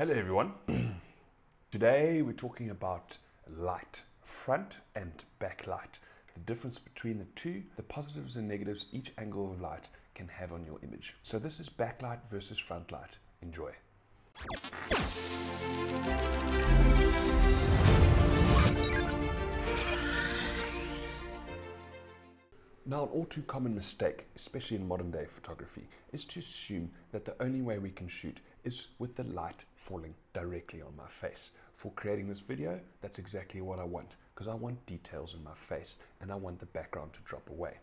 Hello everyone. Today we're talking about light, front and back light. The difference between the two, the positives and negatives each angle of light can have on your image. So this is backlight versus front light. Enjoy. Now, an all too common mistake, especially in modern day photography, is to assume that the only way we can shoot is with the light falling directly on my face. For creating this video, that's exactly what I want, because I want details in my face and I want the background to drop away.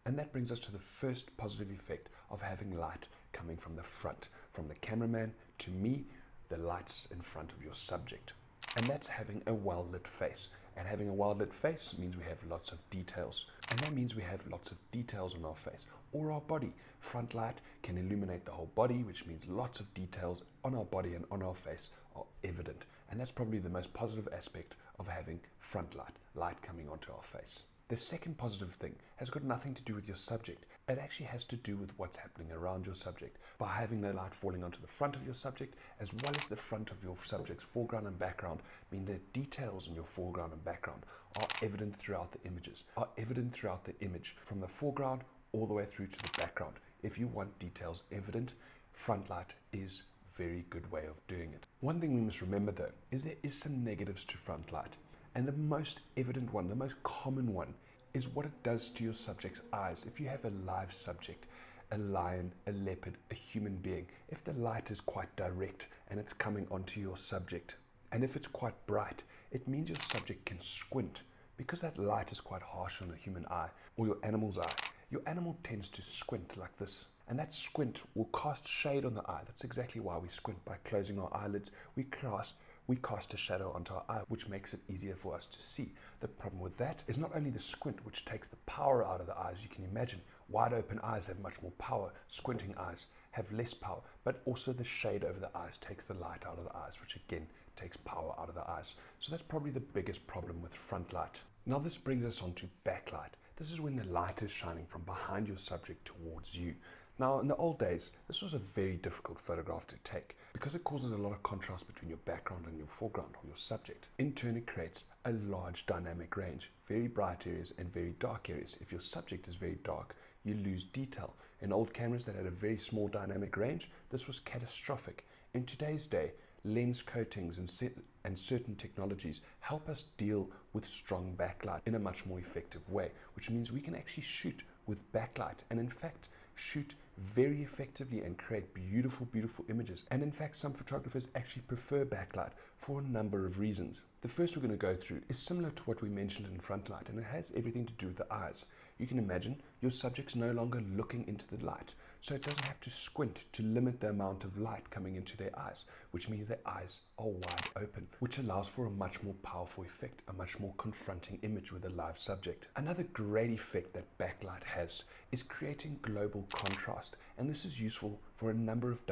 And that brings us to the first positive effect of having light coming from the front, from the cameraman to me, the lights in front of your subject. And that's having a well-lit face. And having a well-lit face means we have lots of details. And that means we have lots of details on our face or our body. Front light can illuminate the whole body, which means lots of details on our body and on our face are evident. And that's probably the most positive aspect of having front light coming onto our face. The second positive thing has got nothing to do with your subject. It actually has to do with what's happening around your subject. By having the light falling onto the front of your subject, as well as the front of your subject's foreground and background, mean the details in your foreground and background are evident throughout the images, are evident throughout the image, from the foreground all the way through to the background. If you want details evident, front light is a very good way of doing it. One thing we must remember though, is there is some negatives to front light. And the most evident one, the most common one, is what it does to your subject's eyes. If you have a live subject, a lion, a leopard, a human being, if the light is quite direct and it's coming onto your subject, and if it's quite bright, it means your subject can squint. Because that light is quite harsh on a human eye, or your animal's eye, your animal tends to squint like this. And that squint will cast shade on the eye. That's exactly why we squint. By closing our eyelids, we cast a shadow onto our eye, which makes it easier for us to see. The problem with that is not only the squint, which takes the power out of the eyes. You can imagine wide open eyes have much more power, squinting eyes have less power, but also the shade over the eyes takes the light out of the eyes, which again takes power out of the eyes. So that's probably the biggest problem with front light. Now this brings us on to backlight. This is when the light is shining from behind your subject towards you. Now, in the old days, this was a very difficult photograph to take because it causes a lot of contrast between your background and your foreground or your subject. In turn, it creates a large dynamic range, very bright areas and very dark areas. If your subject is very dark, you lose detail. In old cameras that had a very small dynamic range, this was catastrophic. In today's day, lens coatings and certain technologies help us deal with strong backlight in a much more effective way, which means we can actually shoot with backlight and in fact shoot very effectively and create beautiful images. And in fact, some photographers actually prefer backlight for a number of reasons. The first we're going to go through is similar to what we mentioned in front light, and it has everything to do with the eyes. You can imagine your subject's no longer looking into the light, so it doesn't have to squint to limit the amount of light coming into their eyes, which means their eyes are wide open, which allows for a much more powerful effect, a much more confronting image with a live subject. Another great effect that backlight has is creating global contrast, and this is useful for a number of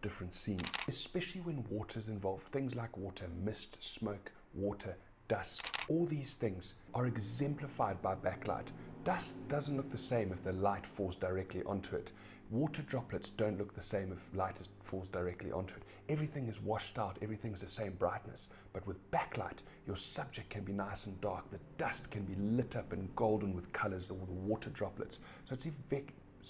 different scenes, especially when water is involved. Things like water, mist, smoke, water, dust. All these things are exemplified by backlight. Dust doesn't look the same if the light falls directly onto it. Water droplets don't look the same if light falls directly onto it. Everything is washed out, everything's the same brightness. But with backlight, your subject can be nice and dark. The dust can be lit up and golden with colors or the water droplets. So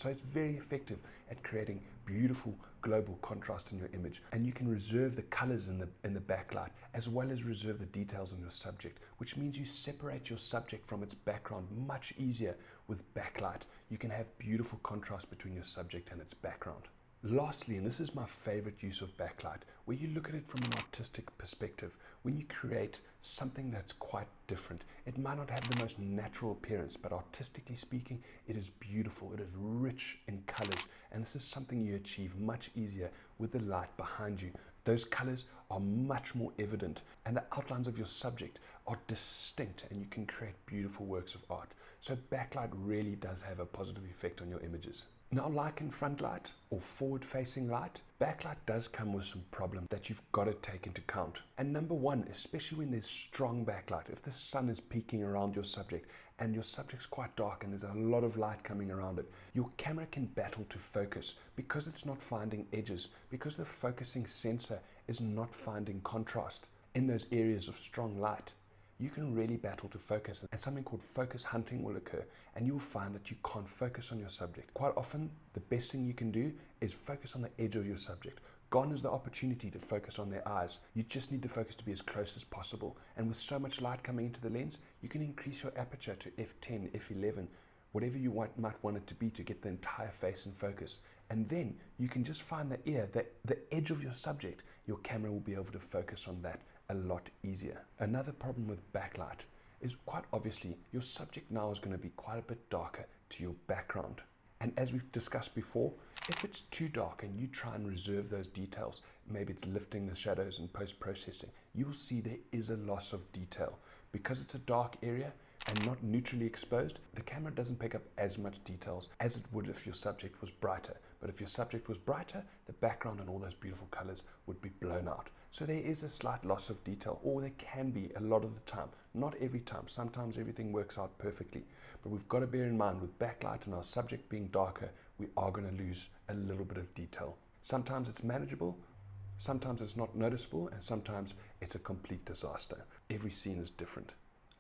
it's very effective at creating beautiful global contrast in your image. And you can reserve the colors in the backlight as well as reserve the details in your subject, which means you separate your subject from its background much easier with backlight. You can have beautiful contrast between your subject and its background. Lastly, and this is my favorite use of backlight, where you look at it from an artistic perspective, when you create something that's quite different. It might not have the most natural appearance, but artistically speaking, it is beautiful, it is rich in colors, and this is something you achieve much easier with the light behind you. Those colors are much more evident, and the outlines of your subject are distinct, and you can create beautiful works of art. So backlight really does have a positive effect on your images. Now, like in front light or forward-facing light, Backlight does come with some problems that you've got to take into account. And number one, especially when there's strong backlight, if the sun is peeking around your subject and your subject's quite dark and there's a lot of light coming around it, your camera can battle to focus because it's not finding edges, because the focusing sensor is not finding contrast in those areas of strong light. You can really battle to focus, and something called focus hunting will occur, and you'll find that you can't focus on your subject. Quite often, the best thing you can do is focus on the edge of your subject. Gone is the opportunity to focus on their eyes. You just need the focus to be as close as possible, and with so much light coming into the lens, you can increase your aperture to f10, f11, whatever you might want it to be to get the entire face in focus. And then you can just find the ear, the edge of your subject. Your camera will be able to focus on that a lot easier. Another problem with backlight is quite obviously your subject now is going to be quite a bit darker to your background. And as we've discussed before, if it's too dark and you try and reserve those details, maybe it's lifting the shadows and post-processing, you'll see there is a loss of detail. Because it's a dark area and not neutrally exposed, the camera doesn't pick up as much details as it would if your subject was brighter. But if your subject was brighter, the background and all those beautiful colors would be blown out. So there is a slight loss of detail, or there can be a lot of the time. Not every time. Sometimes everything works out perfectly. But we've got to bear in mind with backlight and our subject being darker, we are going to lose a little bit of detail. Sometimes it's manageable, sometimes it's not noticeable, and sometimes it's a complete disaster. Every scene is different.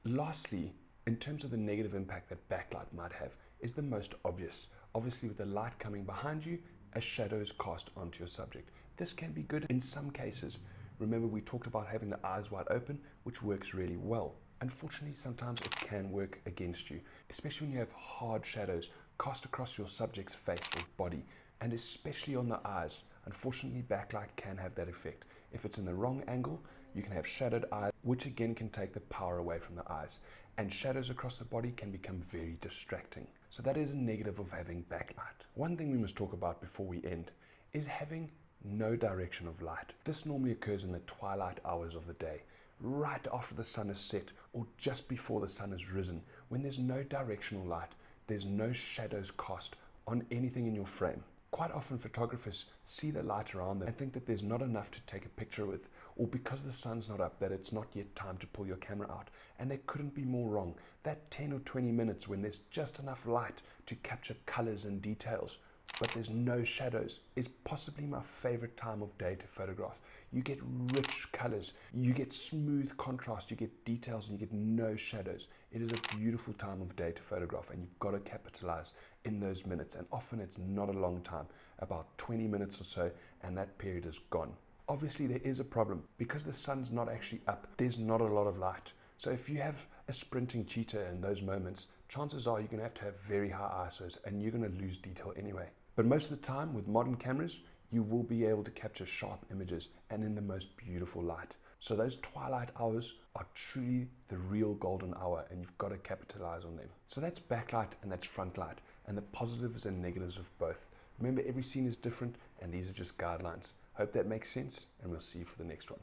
Lastly, in terms of the negative impact that backlight might have, is the most obvious. Obviously, with the light coming behind you, a shadow is cast onto your subject. This can be good in some cases. Remember, we talked about having the eyes wide open, which works really well. Unfortunately, sometimes it can work against you, especially when you have hard shadows cast across your subject's face or body, and especially on the eyes. Unfortunately, backlight can have that effect. If it's in the wrong angle, you can have shadowed eyes, which again can take the power away from the eyes. And shadows across the body can become very distracting. So that is a negative of having backlight. One thing we must talk about before we end is having no direction of light. This normally occurs in the twilight hours of the day, right after the sun is set or just before the sun has risen. When there's no directional light, there's no shadows cast on anything in your frame. Quite often photographers see the light around them and think that there's not enough to take a picture with, or because the sun's not up, that it's not yet time to pull your camera out. And they couldn't be more wrong. That 10 or 20 minutes when there's just enough light to capture colors and details, but there's no shadows, is possibly my favorite time of day to photograph. You get rich colors, you get smooth contrast, you get details, and you get no shadows. It is a beautiful time of day to photograph, and you've got to capitalize in those minutes. And often it's not a long time, about 20 minutes or so, and that period is gone. Obviously there is a problem. Because the sun's not actually up, there's not a lot of light. So if you have a sprinting cheetah in those moments, chances are you're going to have very high ISOs and you're going to lose detail anyway. But most of the time with modern cameras, you will be able to capture sharp images and in the most beautiful light. So those twilight hours are truly the real golden hour, and you've got to capitalize on them. So that's backlight and that's front light, and the positives and negatives of both. Remember, every scene is different, and these are just guidelines. Hope that makes sense, and we'll see you for the next one.